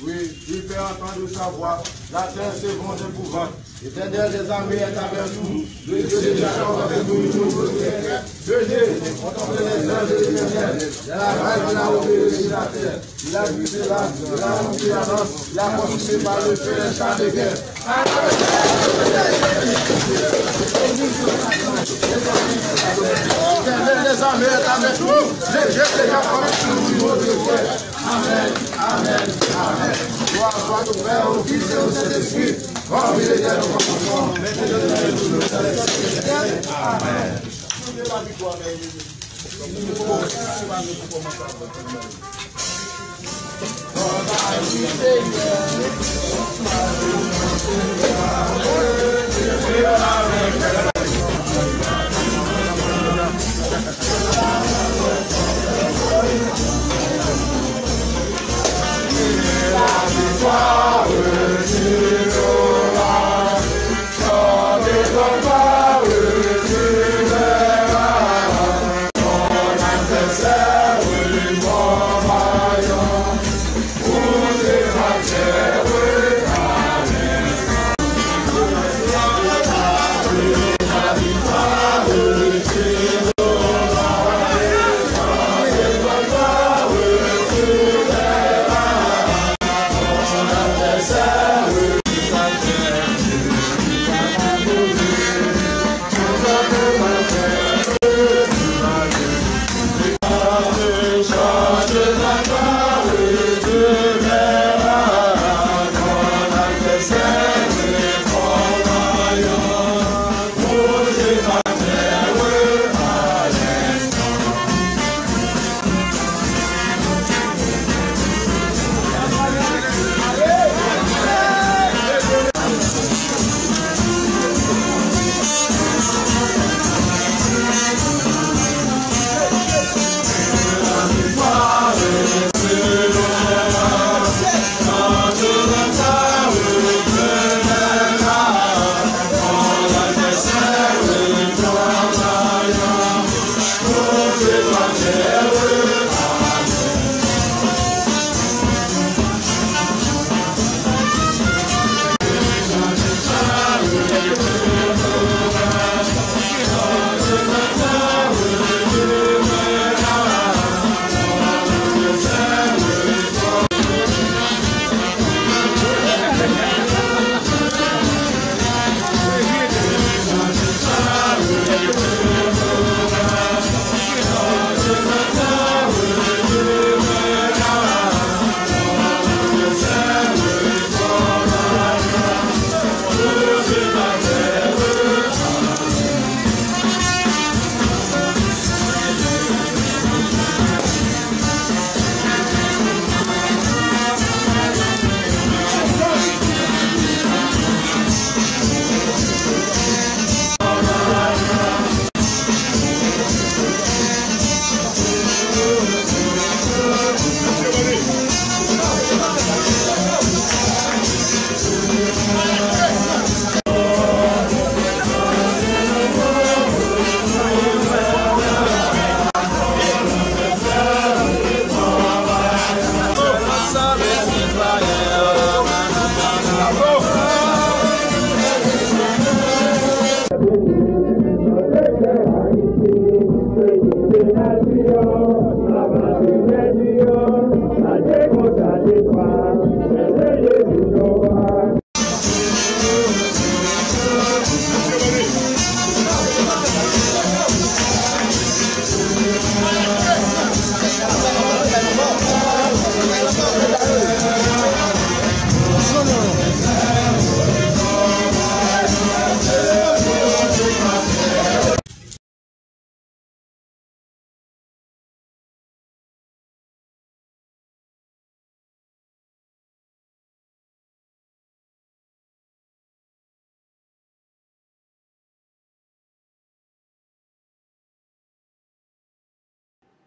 Oui, tu fais entendre sa voix. La terre s'ébranle d'épouvante. L'Éternel des armées est avec nous. Le Dieu des Jacob avec nous. Dieu, on tombe les ailes de l'Éternel. De la vague, on a obéi la terre. Il a brisé l'âme, il a rempli la lance, il a construit par le feu les chars de guerre. L'Éternel des armées est avec nous. Le Dieu des Jacob avec nous. Amen, amen, amen. Gloire soit au Père, au Fils et au Saint-Esprit, comme il était au commencement, maintenant et toujours. Amen.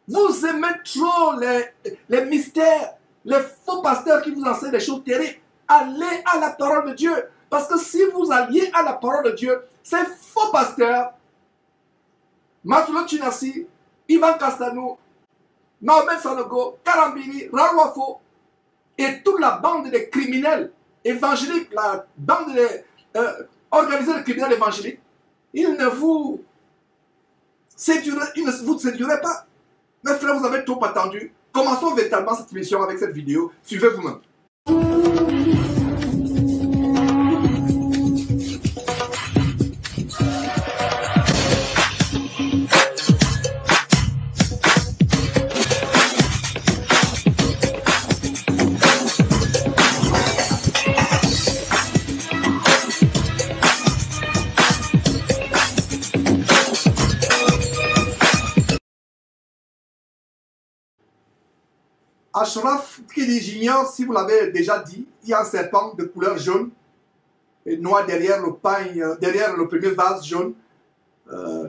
Vous aimez trop les mystères, les faux pasteurs qui vous enseignent des choses terribles. Allez à la parole de Dieu. Parce que si vous alliez à la parole de Dieu, ces faux pasteurs, Masulo Chinasi, Ivan Castanou, Mahomet Sanogo, Karambini, Rawafo, et toute la bande des criminels évangéliques, la bande organisée de criminels évangéliques, ils ne vous séduiraient pas. Mes frères, vous avez trop attendu. Commençons véritablement cette émission avec cette vidéo. Suivez vous-même. Ashraf qui dit, j'ignore si vous l'avez déjà dit, il y a un serpent de couleur jaune et noir derrière le pagne, derrière le premier vase jaune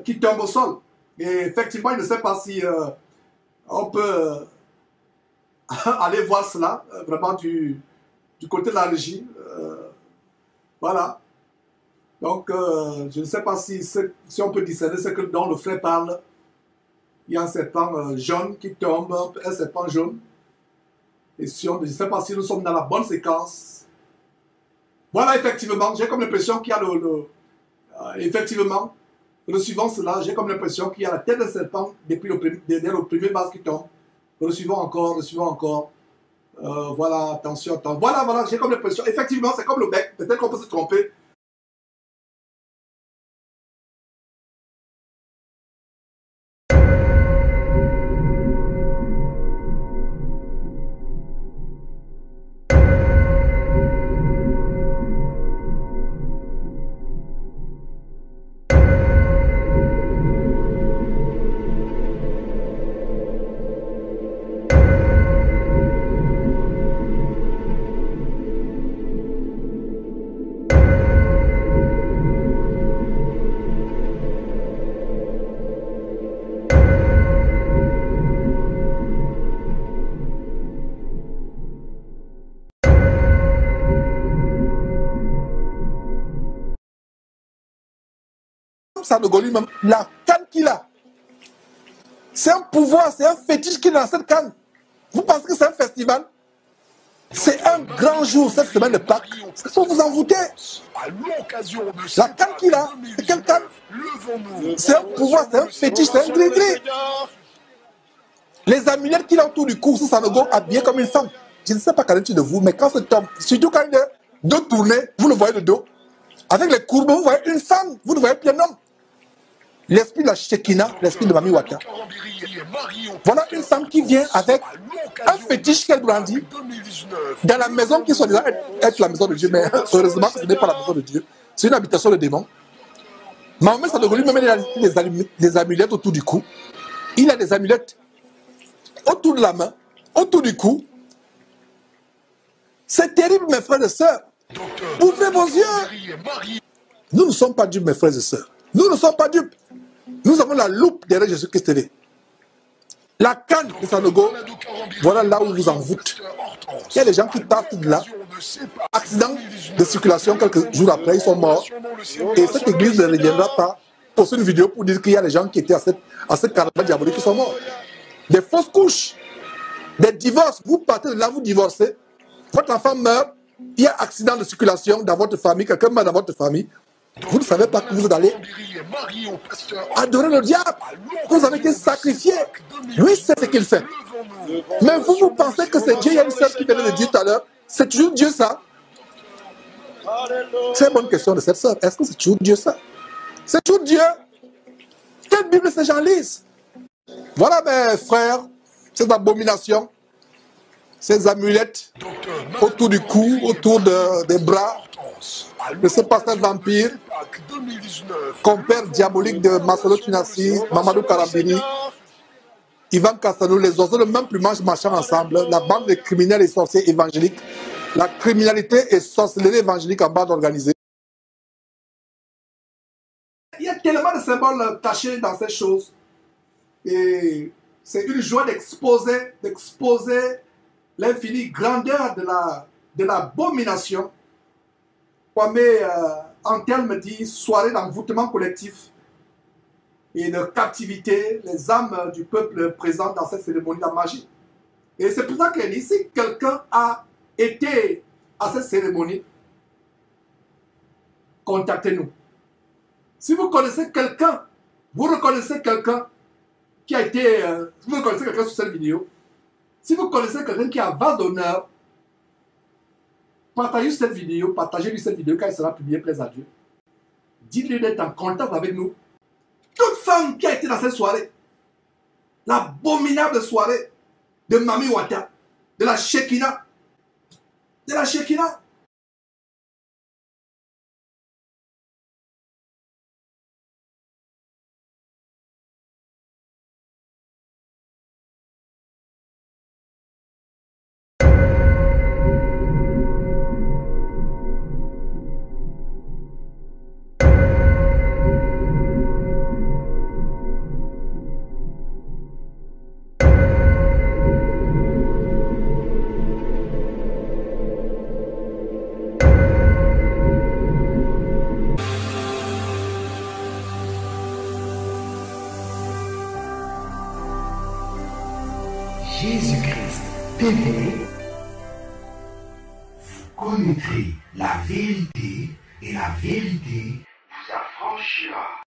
qui tombe au sol. Et effectivement, il ne sait pas si on peut aller voir cela vraiment du côté de la régie. Voilà. Donc, je ne sais pas si on peut discerner ce que dont le frère parle. Il y a un serpent jaune qui tombe, un serpent jaune. Et si je ne sais pas si nous sommes dans la bonne séquence. Voilà, effectivement, j'ai comme l'impression qu'il y a effectivement, suivant cela, j'ai comme l'impression qu'il y a la tête d'un serpent derrière le premier vase qui tombe. Suivant encore. Voilà, attention. Voilà, j'ai comme l'impression. Effectivement, c'est comme le bec. Peut-être qu'on peut se tromper. Sanogo lui-même, la canne qu'il a, c'est un pouvoir, c'est un fétiche qu'il a dans cette canne. Vous pensez que c'est un festival? C'est un grand jour cette semaine de Pâques. Il faut vous envoûter. La canne qu'il a, c'est quelle canne? C'est un pouvoir, c'est un fétiche, c'est un gris-gris. Les amulettes qu'il a autour du cou, c'est Sanogo habillé comme une femme. Je ne sais pas qu'en est-il de vous, mais quand cet homme, surtout quand il est dos tourné, vous le voyez de dos, avec les courbes, vous voyez une femme, vous ne voyez plus un homme. L'esprit de la Shekinah, l'esprit de Mami Wata. Voilà une femme qui vient avec un fétiche qu'elle brandit dans la maison qui soit déjà être la maison de Dieu. Mais heureusement, ce n'est pas la maison de Dieu. C'est une habitation de démons. Mahomet Sanogo lui-même, il a des amulettes autour du cou. Il a des amulettes autour de la main, autour du cou. C'est terrible, mes frères et sœurs. Ouvrez vos yeux. Nous ne sommes pas dupes, mes frères et sœurs. Nous ne sommes pas dupes. Nous avons la loupe derrière Jésus-Christ. La canne de Sanogo, voilà là où vous envoûte. Il y a des gens qui partent de là. Accident de circulation, quelques jours après, ils sont morts. Et cette église ne reviendra pas pour une vidéo pour dire qu'il y a des gens qui étaient à cette carnaval diabolique qui sont morts. Des fausses couches, des divorces. Vous partez de là, vous divorcez. Votre enfant meurt. Il y a accident de circulation dans votre famille. Quelqu'un meurt dans votre famille. Vous ne savez pas que vous allez adorer le diable. Vous avez été sacrifié. Lui, c'est ce qu'il fait. Mais vous, vous pensez que c'est Dieu. Il y a une sœur qui venait de dire tout à l'heure. C'est toujours Dieu ça? Très bonne question de cette sœur. Est-ce que c'est toujours Dieu ça? C'est toujours Dieu. Quelle Bible ces gens lisent? Voilà, mes frères, ces abominations, ces amulettes autour du cou, autour des bras. De ce pasteur vampire, compère diabolique de Marcelo Tunassi, Mamadou Karambini, Ivan Castanou, les oiseaux de même plumage marchant ensemble, la bande de criminels et sorciers évangéliques, la criminalité et sorcellerie évangélique en bande organisée. Il y a tellement de symboles cachés dans ces choses. Et c'est une joie d'exposer l'infinie grandeur de l'abomination. Kwame Antel me dit soirée d'envoûtement collectif et de captivité, les âmes du peuple présentes dans cette cérémonie de la magie. Et c'est pour ça que si quelqu'un a été à cette cérémonie, contactez-nous. Si vous connaissez quelqu'un, vous reconnaissez quelqu'un qui a été, si vous reconnaissez quelqu'un sur cette vidéo, si vous connaissez quelqu'un qui a vase d'honneur, partagez cette vidéo, partagez-lui cette vidéo quand elle sera publiée, plaise à Dieu. Dites-lui d'être en contact avec nous. Toute femme qui a été dans cette soirée, l'abominable soirée de Mami Wata, de la Shekinah, de la Shekinah. Jésus-Christ TV, vous connaîtrez la vérité et la vérité vous affranchira.